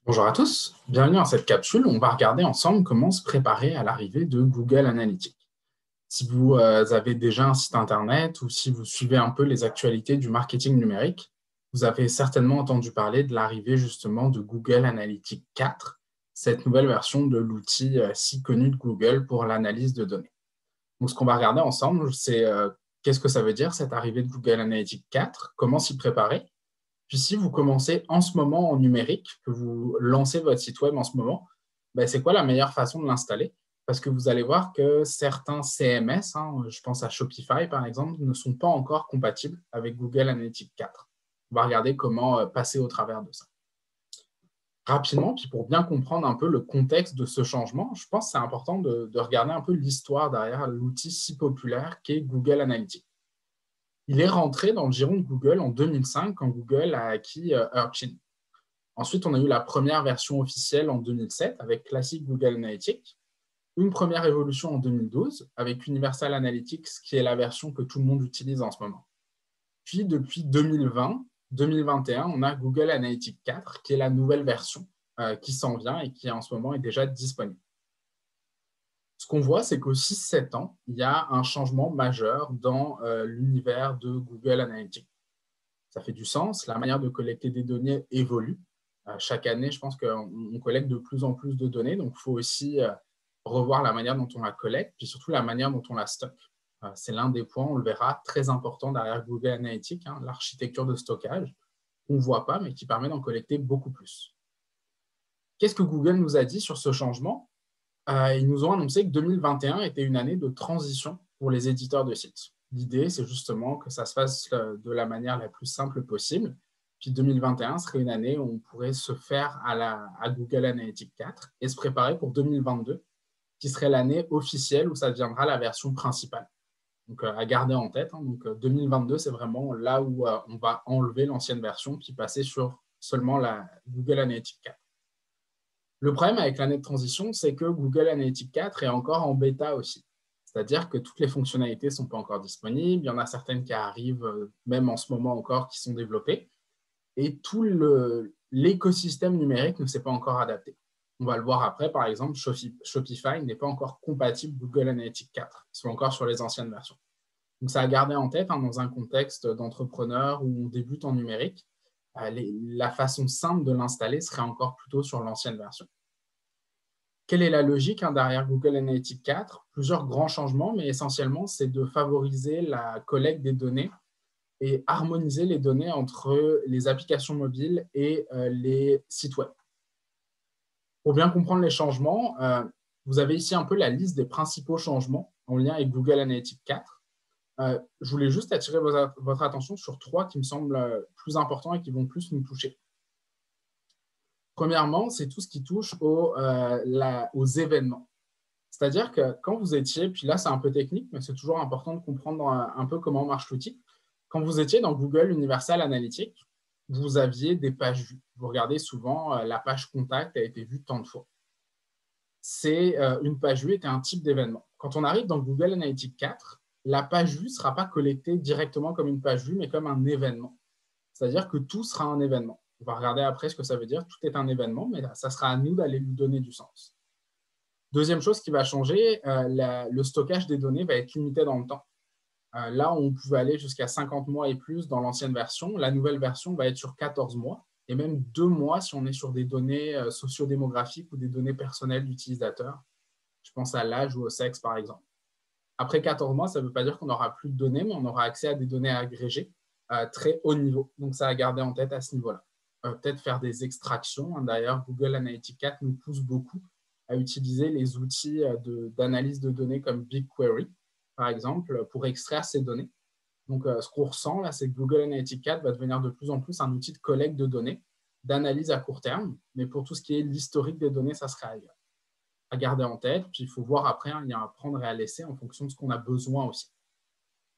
Bonjour à tous, bienvenue dans cette capsule. On va regarder ensemble comment se préparer à l'arrivée de Google Analytics. Si vous avez déjà un site internet ou si vous suivez un peu les actualités du marketing numérique, vous avez certainement entendu parler de l'arrivée justement de Google Analytics 4, cette nouvelle version de l'outil si connu de Google pour l'analyse de données. Donc, ce qu'on va regarder ensemble, c'est qu'est-ce que ça veut dire cette arrivée de Google Analytics 4, comment s'y préparer. Puis si vous commencez en ce moment en numérique, que vous lancez votre site web en ce moment, ben, c'est quoi la meilleure façon de l'installer? Parce que vous allez voir que certains CMS, je pense à Shopify par exemple, ne sont pas encore compatibles avec Google Analytics 4. On va regarder comment passer au travers de ça. Rapidement, puis pour bien comprendre un peu le contexte de ce changement, je pense que c'est important de regarder un peu l'histoire derrière l'outil si populaire qu'est Google Analytics. Il est rentré dans le giron de Google en 2005 quand Google a acquis Urchin. Ensuite, on a eu la première version officielle en 2007 avec Classic Google Analytics, une première évolution en 2012 avec Universal Analytics, qui est la version que tout le monde utilise en ce moment. Puis, depuis 2020-2021, on a Google Analytics 4, qui est la nouvelle version qui s'en vient et qui en ce moment est déjà disponible. Ce qu'on voit, c'est qu'au 6-7 ans, il y a un changement majeur dans l'univers de Google Analytics. Ça fait du sens, la manière de collecter des données évolue. Chaque année, je pense qu'on collecte de plus en plus de données, donc il faut aussi revoir la manière dont on la collecte, puis surtout la manière dont on la stocke. C'est l'un des points, on le verra, très important derrière Google Analytics, l'architecture de stockage, qu'on ne voit pas, mais qui permet d'en collecter beaucoup plus. Qu'est-ce que Google nous a dit sur ce changement? Ils nous ont annoncé que 2021 était une année de transition pour les éditeurs de sites. L'idée, c'est justement que ça se fasse de la manière la plus simple possible. Puis 2021 serait une année où on pourrait se faire à Google Analytics 4 et se préparer pour 2022, qui serait l'année officielle où ça deviendra la version principale. Donc, à garder en tête. Donc, 2022, c'est vraiment là où on va enlever l'ancienne version puis passer sur seulement la Google Analytics 4. Le problème avec l'année de transition, c'est que Google Analytics 4 est encore en bêta aussi. C'est-à-dire que toutes les fonctionnalités ne sont pas encore disponibles. Il y en a certaines qui arrivent, même en ce moment encore, qui sont développées. Et tout l'écosystème numérique ne s'est pas encore adapté. On va le voir après, par exemple, Shopify n'est pas encore compatible Google Analytics 4. Ils sont encore sur les anciennes versions. Donc, ça à garder en tête dans un contexte d'entrepreneur où on débute en numérique. La façon simple de l'installer serait encore plutôt sur l'ancienne version. Quelle est la logique derrière Google Analytics 4? Plusieurs grands changements, mais essentiellement, c'est de favoriser la collecte des données et harmoniser les données entre les applications mobiles et les sites web. Pour bien comprendre les changements, vous avez ici un peu la liste des principaux changements en lien avec Google Analytics 4. Je voulais juste attirer votre attention sur trois qui me semblent plus importants et qui vont plus nous toucher. Premièrement, c'est tout ce qui touche aux événements. C'est-à-dire que quand vous étiez, puis là c'est un peu technique, mais c'est toujours important de comprendre un peu comment marche l'outil. Quand vous étiez dans Google Universal Analytics, vous aviez des pages vues. Vous regardez souvent, la page contact a été vue tant de fois. Une page vue était un type d'événement. Quand on arrive dans Google Analytics 4, la page vue ne sera pas collectée directement comme une page vue, mais comme un événement. C'est-à-dire que tout sera un événement. On va regarder après ce que ça veut dire. Tout est un événement, mais ça sera à nous d'aller lui donner du sens. Deuxième chose qui va changer, le stockage des données va être limité dans le temps. Là, on pouvait aller jusqu'à 50 mois et plus dans l'ancienne version. La nouvelle version va être sur 14 mois et même 2 mois si on est sur des données sociodémographiques ou des données personnelles d'utilisateurs. Je pense à l'âge ou au sexe, par exemple. Après 14 mois, ça ne veut pas dire qu'on n'aura plus de données, mais on aura accès à des données agrégées à très haut niveau. Donc, ça à garder en tête à ce niveau-là. Peut-être faire des extractions. D'ailleurs, Google Analytics 4 nous pousse beaucoup à utiliser les outils d'analyse de données comme BigQuery, par exemple, pour extraire ces données. Donc, ce qu'on ressent là, c'est que Google Analytics 4 va devenir de plus en plus un outil de collecte de données, d'analyse à court terme, mais pour tout ce qui est l'historique des données, ça sera ailleurs. À garder en tête, puis il faut voir après, il y a à prendre et à laisser en fonction de ce qu'on a besoin aussi.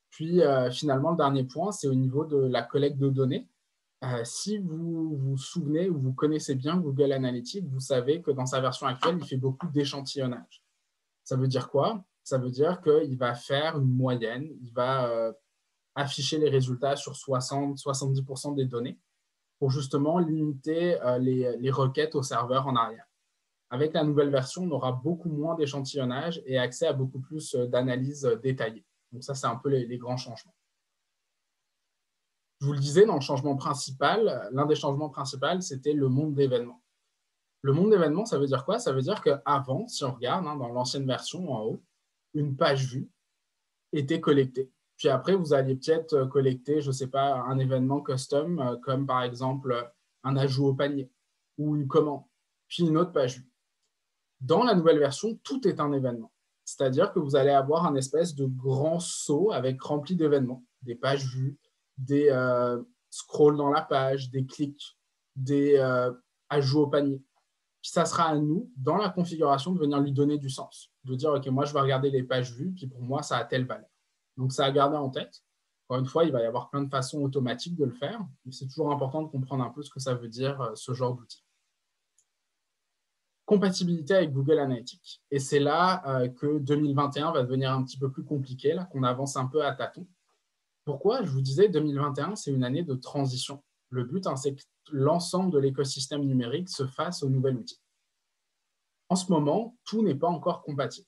Puis, finalement, le dernier point, c'est au niveau de la collecte de données. Si vous vous souvenez ou vous connaissez bien Google Analytics, vous savez que dans sa version actuelle, il fait beaucoup d'échantillonnage. Ça veut dire quoi? Ça veut dire qu'il va faire une moyenne, il va afficher les résultats sur 60-70% des données. pour justement limiter les requêtes au serveur en arrière. Avec la nouvelle version, on aura beaucoup moins d'échantillonnage et accès à beaucoup plus d'analyses détaillées. Donc ça, c'est un peu les grands changements. Je vous le disais, dans le changement principal, l'un des changements principaux, c'était le monde d'événements. Le monde d'événements, ça veut dire quoi? Ça veut dire qu'avant, si on regarde dans l'ancienne version en haut, une page vue était collectée. Puis après, vous alliez peut-être collecter, je ne sais pas, un événement custom, comme par exemple un ajout au panier ou une commande, puis une autre page vue. Dans la nouvelle version, tout est un événement. C'est-à-dire que vous allez avoir un espèce de grand saut avec rempli d'événements, des pages vues, des scrolls dans la page, des clics, des ajouts au panier. Puis ça sera à nous, dans la configuration, de venir lui donner du sens. De dire, OK, moi, je vais regarder les pages vues, puis pour moi, ça a telle valeur. Donc, ça à garder en tête. Encore une fois, il va y avoir plein de façons automatiques de le faire, mais c'est toujours important de comprendre un peu ce que ça veut dire, ce genre d'outil. Compatibilité avec Google Analytics. Et c'est là que 2021 va devenir un petit peu plus compliqué, là, qu'on avance un peu à tâtons. Pourquoi? Je vous disais, 2021, c'est une année de transition. Le but, c'est que l'ensemble de l'écosystème numérique se fasse au nouvel outil. En ce moment, tout n'est pas encore compatible.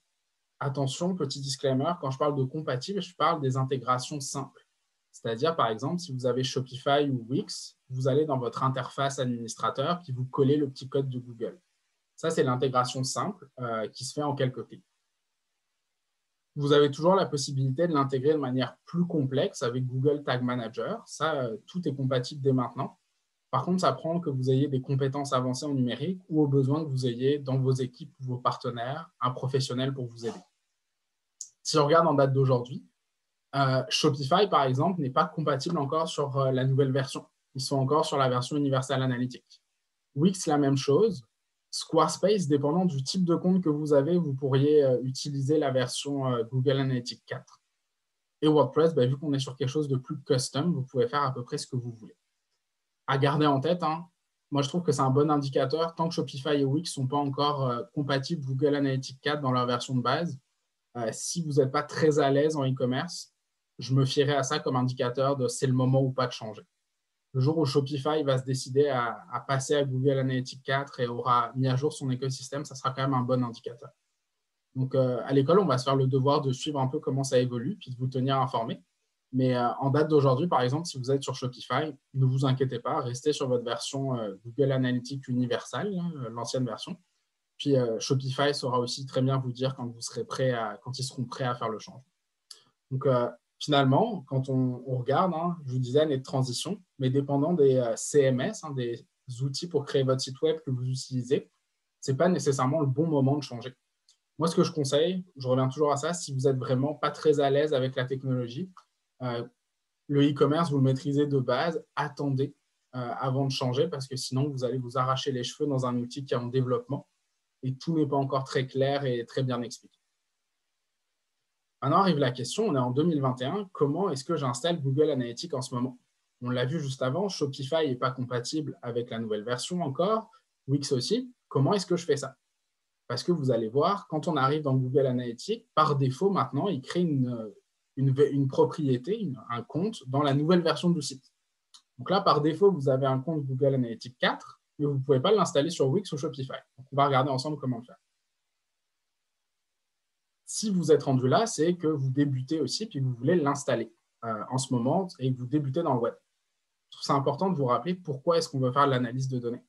Attention, petit disclaimer, quand je parle de compatible, je parle des intégrations simples. C'est-à-dire, par exemple, si vous avez Shopify ou Wix, vous allez dans votre interface administrateur, puis vous collez le petit code de Google. Ça, c'est l'intégration simple qui se fait en quelques clics. Vous avez toujours la possibilité de l'intégrer de manière plus complexe avec Google Tag Manager. Ça, tout est compatible dès maintenant. Par contre, ça prend que vous ayez des compétences avancées en numérique ou au besoin que vous ayez dans vos équipes ou vos partenaires un professionnel pour vous aider. Si on regarde en date d'aujourd'hui, Shopify, par exemple, n'est pas compatible encore sur la nouvelle version. Ils sont encore sur la version Universal Analytics. Wix, la même chose. Squarespace, dépendant du type de compte que vous avez, vous pourriez utiliser la version Google Analytics 4. Et WordPress, vu qu'on est sur quelque chose de plus custom, vous pouvez faire à peu près ce que vous voulez. À garder en tête, moi je trouve que c'est un bon indicateur. Tant que Shopify et Wix ne sont pas encore compatibles Google Analytics 4 dans leur version de base, si vous n'êtes pas très à l'aise en e-commerce, je me fierai à ça comme indicateur de c'est le moment ou pas de changer. Le jour où Shopify va se décider à passer à Google Analytics 4 et aura mis à jour son écosystème, ça sera quand même un bon indicateur. Donc, à l'école, on va se faire le devoir de suivre un peu comment ça évolue, puis de vous tenir informé. Mais en date d'aujourd'hui, par exemple, si vous êtes sur Shopify, ne vous inquiétez pas, restez sur votre version Google Analytics Universal, l'ancienne version. Puis Shopify saura aussi très bien vous dire quand ils seront prêts à faire le changement. Donc, finalement, quand on regarde, je vous disais année de transition, mais dépendant des CMS, des outils pour créer votre site web que vous utilisez, ce n'est pas nécessairement le bon moment de changer. Moi, ce que je conseille, je reviens toujours à ça, si vous n'êtes vraiment pas très à l'aise avec la technologie, le e-commerce, vous le maîtrisez de base, attendez avant de changer parce que sinon, vous allez vous arracher les cheveux dans un outil qui est en développement et tout n'est pas encore très clair et très bien expliqué. Maintenant arrive la question, on est en 2021, comment est-ce que j'installe Google Analytics en ce moment? On l'a vu juste avant, Shopify n'est pas compatible avec la nouvelle version encore, Wix aussi. Comment est-ce que je fais ça? Parce que vous allez voir, quand on arrive dans Google Analytics, par défaut, maintenant, il crée une propriété, un compte dans la nouvelle version du site. Donc là, par défaut, vous avez un compte Google Analytics 4, mais vous ne pouvez pas l'installer sur Wix ou Shopify. Donc, on va regarder ensemble comment le faire. Si vous êtes rendu là, c'est que vous débutez aussi, puis vous voulez l'installer en ce moment et que vous débutez dans le web. Je trouve ça important de vous rappeler pourquoi est-ce qu'on veut faire l'analyse de données.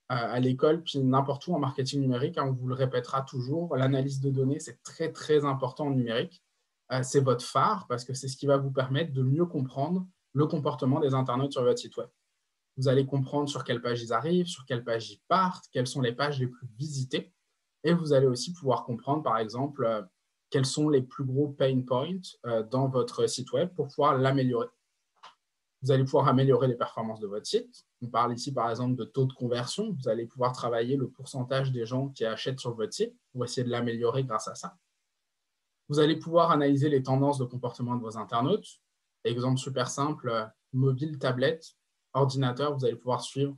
À l'école, puis n'importe où en marketing numérique, on vous le répétera toujours, l'analyse de données, c'est très, très important en numérique. C'est votre phare parce que c'est ce qui va vous permettre de mieux comprendre le comportement des internautes sur votre site web. Vous allez comprendre sur quelle page ils arrivent, sur quelle page ils partent, quelles sont les pages les plus visitées. Et vous allez aussi pouvoir comprendre, par exemple, quels sont les plus gros pain points dans votre site web pour pouvoir l'améliorer. Vous allez pouvoir améliorer les performances de votre site. On parle ici, par exemple, de taux de conversion. Vous allez pouvoir travailler le pourcentage des gens qui achètent sur votre site pour essayer de l'améliorer grâce à ça. Vous allez pouvoir analyser les tendances de comportement de vos internautes. Exemple super simple, mobile, tablette, ordinateur, vous allez pouvoir suivre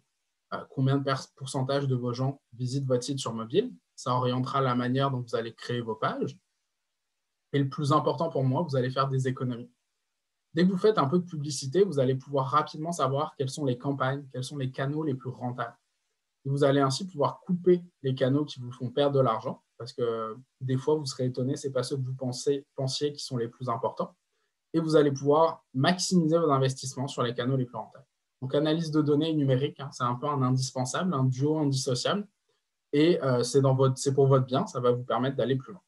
combien de pourcentage de vos gens visitent votre site sur mobile. Ça orientera la manière dont vous allez créer vos pages. Et le plus important pour moi, vous allez faire des économies. Dès que vous faites un peu de publicité, vous allez pouvoir rapidement savoir quelles sont les campagnes, quels sont les canaux les plus rentables. Et vous allez ainsi pouvoir couper les canaux qui vous font perdre de l'argent, parce que des fois, vous serez étonné, ce n'est pas ceux que vous pensiez qui sont les plus importants. Et vous allez pouvoir maximiser vos investissements sur les canaux les plus rentables. Donc, analyse de données numériques, hein, c'est un peu un indispensable, un duo indissociable. Et c'est pour votre bien, ça va vous permettre d'aller plus loin.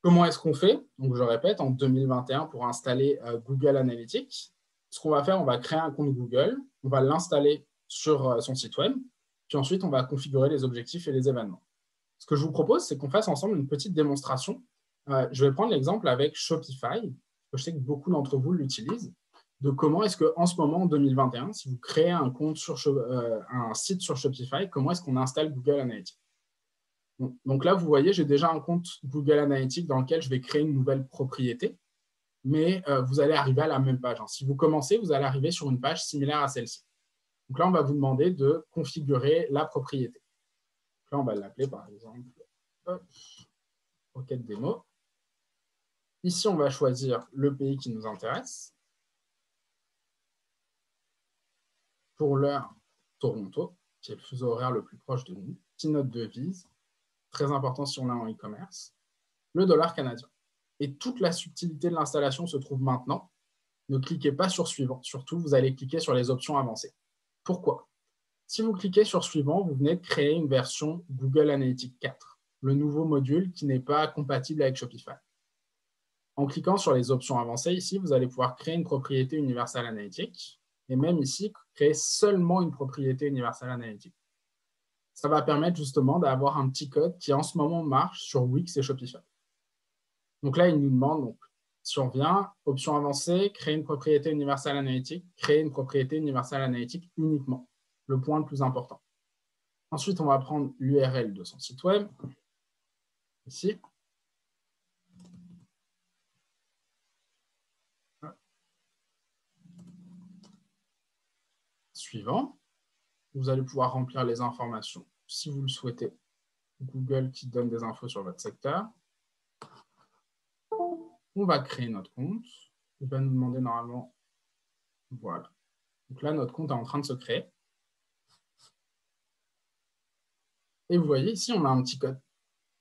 Comment est-ce qu'on fait? Donc, je répète, en 2021, pour installer Google Analytics, ce qu'on va faire, on va créer un compte Google, on va l'installer sur son site web, puis ensuite, on va configurer les objectifs et les événements. Ce que je vous propose, c'est qu'on fasse ensemble une petite démonstration. Je vais prendre l'exemple avec Shopify, que je sais que beaucoup d'entre vous l'utilisent, de comment est-ce qu'en ce moment, en 2021, si vous créez un compte un site sur Shopify, comment est-ce qu'on installe Google Analytics? Donc là, vous voyez, j'ai déjà un compte Google Analytics dans lequel je vais créer une nouvelle propriété, mais vous allez arriver à la même page. Si vous commencez, vous allez arriver sur une page similaire à celle-ci. Donc là, on va vous demander de configurer la propriété. Donc là, on va l'appeler par exemple requête démo. Ici, on va choisir le pays qui nous intéresse. Pour l'heure, Toronto, qui est le fuseau horaire le plus proche de nous. Petite note de devise, très important si on est en e-commerce. Le dollar canadien. Et toute la subtilité de l'installation se trouve maintenant. Ne cliquez pas sur suivant. Surtout, vous allez cliquer sur les options avancées. Pourquoi? Si vous cliquez sur suivant, vous venez de créer une version Google Analytics 4, le nouveau module qui n'est pas compatible avec Shopify. En cliquant sur les options avancées, ici, vous allez pouvoir créer une propriété Universal Analytics et même ici, créer seulement une propriété Universal Analytics. Ça va permettre justement d'avoir un petit code qui en ce moment marche sur Wix et Shopify. Donc là, il nous demande, donc, si on vient, option avancée, créer une propriété Universal Analytics, créer une propriété Universal Analytics uniquement, le point le plus important. Ensuite, on va prendre l'URL de son site web, ici. Suivant, vous allez pouvoir remplir les informations si vous le souhaitez. Google qui donne des infos sur votre secteur. On va créer notre compte. Il va nous demander normalement, voilà. Donc là, notre compte est en train de se créer. Et vous voyez, ici, on a un petit code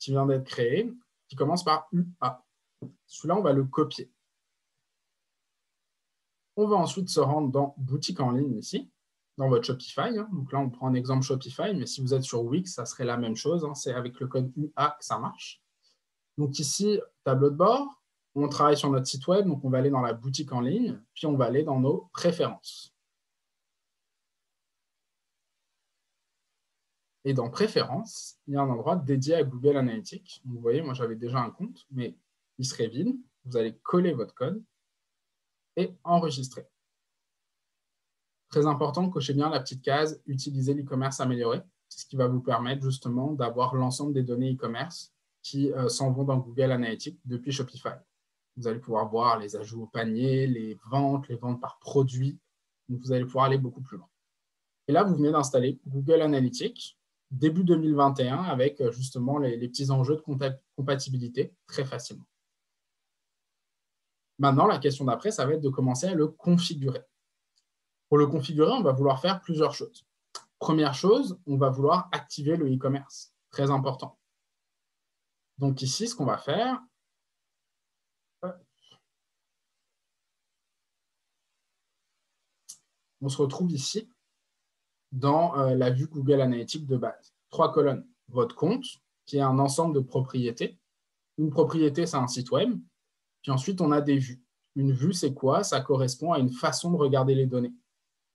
qui vient d'être créé, qui commence par UA. Celui-là, on va le copier. On va ensuite se rendre dans boutique en ligne ici, dans votre Shopify. Donc là, on prend un exemple Shopify, mais si vous êtes sur Wix, ça serait la même chose. C'est avec le code UA que ça marche. Donc ici, tableau de bord, on travaille sur notre site web, donc on va aller dans la boutique en ligne, puis on va aller dans nos préférences. Et dans préférences, il y a un endroit dédié à Google Analytics. Vous voyez, moi j'avais déjà un compte, mais il serait vide. Vous allez coller votre code et enregistrer. Très important, cochez bien la petite case « Utiliser l'e-commerce amélioré ». C'est ce qui va vous permettre justement d'avoir l'ensemble des données e-commerce qui s'en vont dans Google Analytics depuis Shopify. Vous allez pouvoir voir les ajouts au panier, les ventes par produit. Donc, vous allez pouvoir aller beaucoup plus loin. Et là, vous venez d'installer Google Analytics début 2021 avec justement les petits enjeux de compatibilité très facilement. Maintenant, la question d'après, ça va être de commencer à le configurer. Pour le configurer, on va vouloir faire plusieurs choses. Première chose, on va vouloir activer le e-commerce. Très important. Donc ici, ce qu'on va faire, on se retrouve ici dans la vue Google Analytics de base. 3 colonnes. Votre compte, qui est un ensemble de propriétés. Une propriété, c'est un site web. Puis ensuite, on a des vues. Une vue, c'est quoi? Ça correspond à une façon de regarder les données.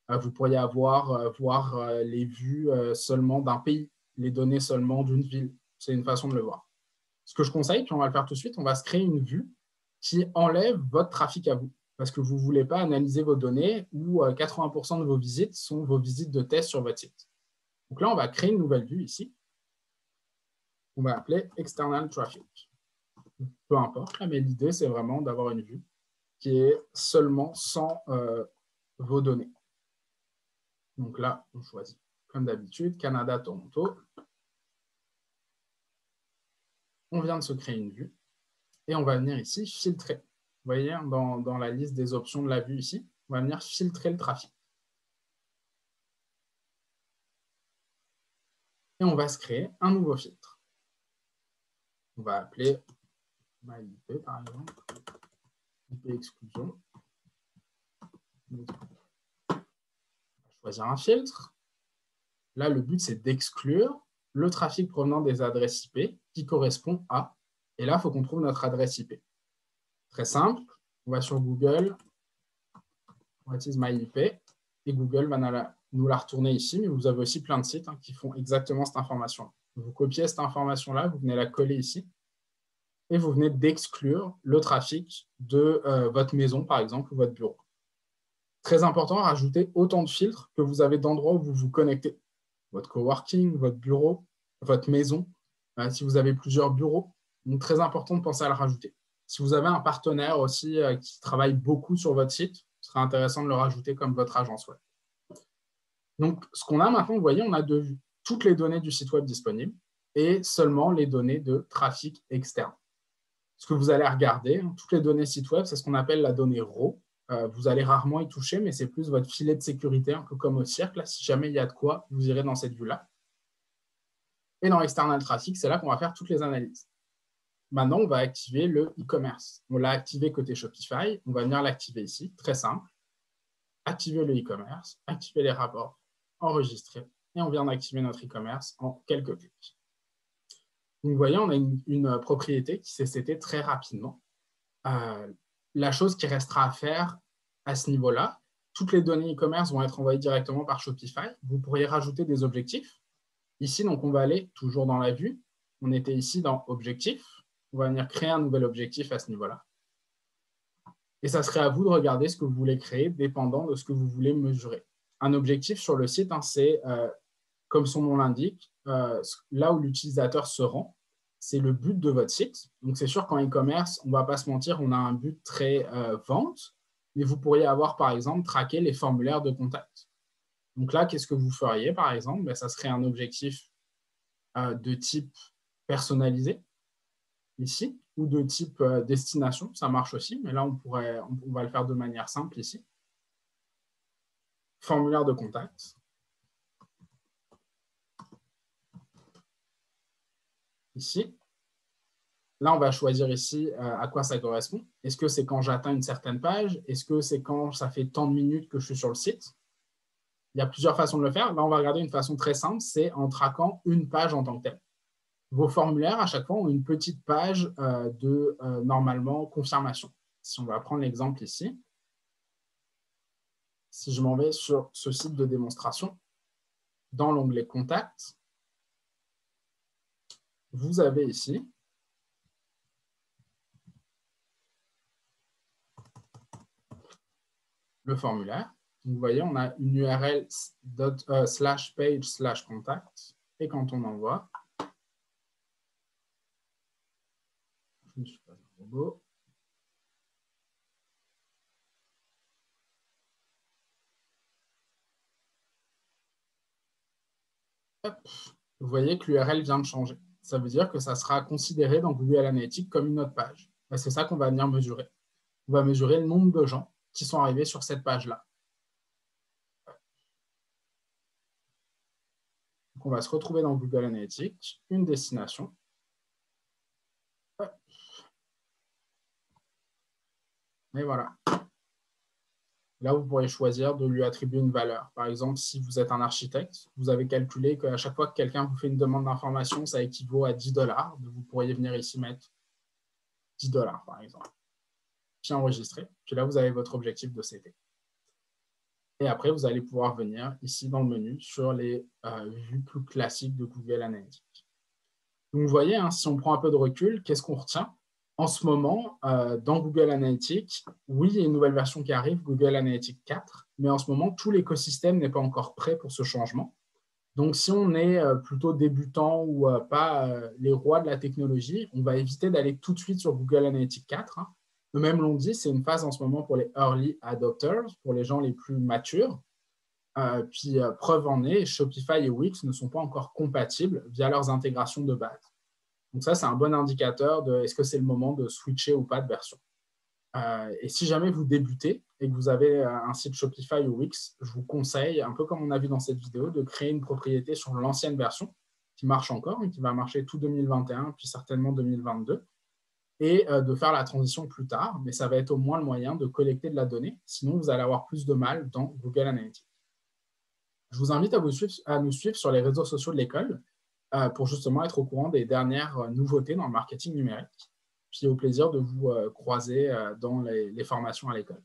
Vous pourriez voir les vues seulement d'un pays, les données seulement d'une ville. C'est une façon de le voir. Ce que je conseille, puis on va le faire tout de suite, on va se créer une vue qui enlève votre trafic à vous. Parce que vous ne voulez pas analyser vos données où 80% de vos visites sont vos visites de test sur votre site. Donc là, on va créer une nouvelle vue ici. On va appeler External Traffic. Peu importe, mais l'idée, c'est vraiment d'avoir une vue qui est seulement sans vos données. Donc là, on choisit, comme d'habitude, Canada, Toronto. On vient de se créer une vue et on va venir ici filtrer. voyez, hein, dans la liste des options de la vue ici, on va venir filtrer le trafic. Et on va se créer un nouveau filtre. On va appeler MyIP, par exemple, IP exclusion. On va choisir un filtre. Là, le but, c'est d'exclure le trafic provenant des adresses IP qui correspond à. Et là, il faut qu'on trouve notre adresse IP. Très simple. On va sur Google, what is my IP, et Google va nous la retourner ici, mais vous avez aussi plein de sites qui font exactement cette information-là. Vous copiez cette information-là, vous venez la coller ici, et vous venez d'exclure le trafic de votre maison, par exemple, ou votre bureau. Très important, rajouter autant de filtres que vous avez d'endroits où vous vous connectez. Votre coworking, votre bureau, votre maison, si vous avez plusieurs bureaux. Donc, très important de penser à le rajouter. Si vous avez un partenaire aussi qui travaille beaucoup sur votre site, ce serait intéressant de le rajouter comme votre agence web. Donc, ce qu'on a maintenant, vous voyez, on a toutes les données du site web disponibles et seulement les données de trafic externe. Ce que vous allez regarder, toutes les données site web, c'est ce qu'on appelle la donnée RAW. Vous allez rarement y toucher, mais c'est plus votre filet de sécurité, un peu comme au cirque. Là, si jamais il y a de quoi, vous irez dans cette vue-là. Et dans External Traffic, c'est là qu'on va faire toutes les analyses. Maintenant, on va activer le e-commerce. On l'a activé côté Shopify. On va venir l'activer ici, très simple. Activer le e-commerce, activer les rapports, enregistrer. Et on vient d'activer notre e-commerce en quelques clics. Donc, vous voyez, on a une propriété qui s'est setée très rapidement. La chose qui restera à faire à ce niveau-là, toutes les données e-commerce vont être envoyées directement par Shopify. Vous pourriez rajouter des objectifs. Ici, donc, on va aller toujours dans la vue. On était ici dans Objectifs. On va venir créer un nouvel objectif à ce niveau-là. Et ça serait à vous de regarder ce que vous voulez créer, dépendant de ce que vous voulez mesurer. Un objectif sur le site, c'est, comme son nom l'indique, là où l'utilisateur se rend. C'est le but de votre site. Donc, c'est sûr qu'en e-commerce, on ne va pas se mentir, on a un but très vente, mais vous pourriez avoir, par exemple, traqué les formulaires de contact. Donc là, qu'est-ce que vous feriez, par exemple? Ça serait un objectif de type personnalisé, ici, ou de type destination. Ça marche aussi, mais là, on va le faire de manière simple ici. Formulaire de contact. Ici. Là, on va choisir ici à quoi ça correspond. Est-ce que c'est quand j'atteins une certaine page? Est-ce que c'est quand ça fait tant de minutes que je suis sur le site? Il y a plusieurs façons de le faire. Là, on va regarder une façon très simple, c'est en traquant une page en tant que telle. Vos formulaires, à chaque fois, ont une petite page de, normalement, confirmation. Si on va prendre l'exemple ici, si je m'en vais sur ce site de démonstration, dans l'onglet Contact, vous avez ici le formulaire. Vous voyez, on a une URL /page/contact. Et quand on envoie, je ne suis pas un robot. Hop. Vous voyez que l'URL vient de changer. Ça veut dire que ça sera considéré dans Google Analytics comme une autre page. C'est ça qu'on va venir mesurer. On va mesurer le nombre de gens qui sont arrivés sur cette page-là. On va se retrouver dans Google Analytics, une destination. Et voilà. Là, vous pourrez choisir de lui attribuer une valeur. Par exemple, si vous êtes un architecte, vous avez calculé qu'à chaque fois que quelqu'un vous fait une demande d'information, ça équivaut à 10 $. Vous pourriez venir ici mettre 10 $, par exemple. Puis enregistrer. Puis là, vous avez votre objectif de CT. Et après, vous allez pouvoir venir ici dans le menu sur les vues plus classiques de Google Analytics. Donc, vous voyez, si on prend un peu de recul, qu'est-ce qu'on retient? En ce moment, dans Google Analytics, oui, il y a une nouvelle version qui arrive, Google Analytics 4, mais en ce moment, tout l'écosystème n'est pas encore prêt pour ce changement. Donc, si on est plutôt débutant ou pas les rois de la technologie, on va éviter d'aller tout de suite sur Google Analytics 4. Eux-mêmes l'ont dit, c'est une phase en ce moment pour les early adopters, pour les gens les plus matures. Puis, preuve en est, Shopify et Wix ne sont pas encore compatibles via leurs intégrations de base. Donc ça, c'est un bon indicateur de est-ce que c'est le moment de switcher ou pas de version. Et si jamais vous débutez et que vous avez un site Shopify ou Wix, je vous conseille, un peu comme on a vu dans cette vidéo, de créer une propriété sur l'ancienne version qui marche encore et qui va marcher tout 2021, puis certainement 2022, et de faire la transition plus tard. Mais ça va être au moins le moyen de collecter de la donnée. Sinon, vous allez avoir plus de mal dans Google Analytics. Je vous invite à nous suivre sur les réseaux sociaux de l'école pour justement être au courant des dernières nouveautés dans le marketing numérique. Puis au plaisir de vous croiser dans les formations à l'école.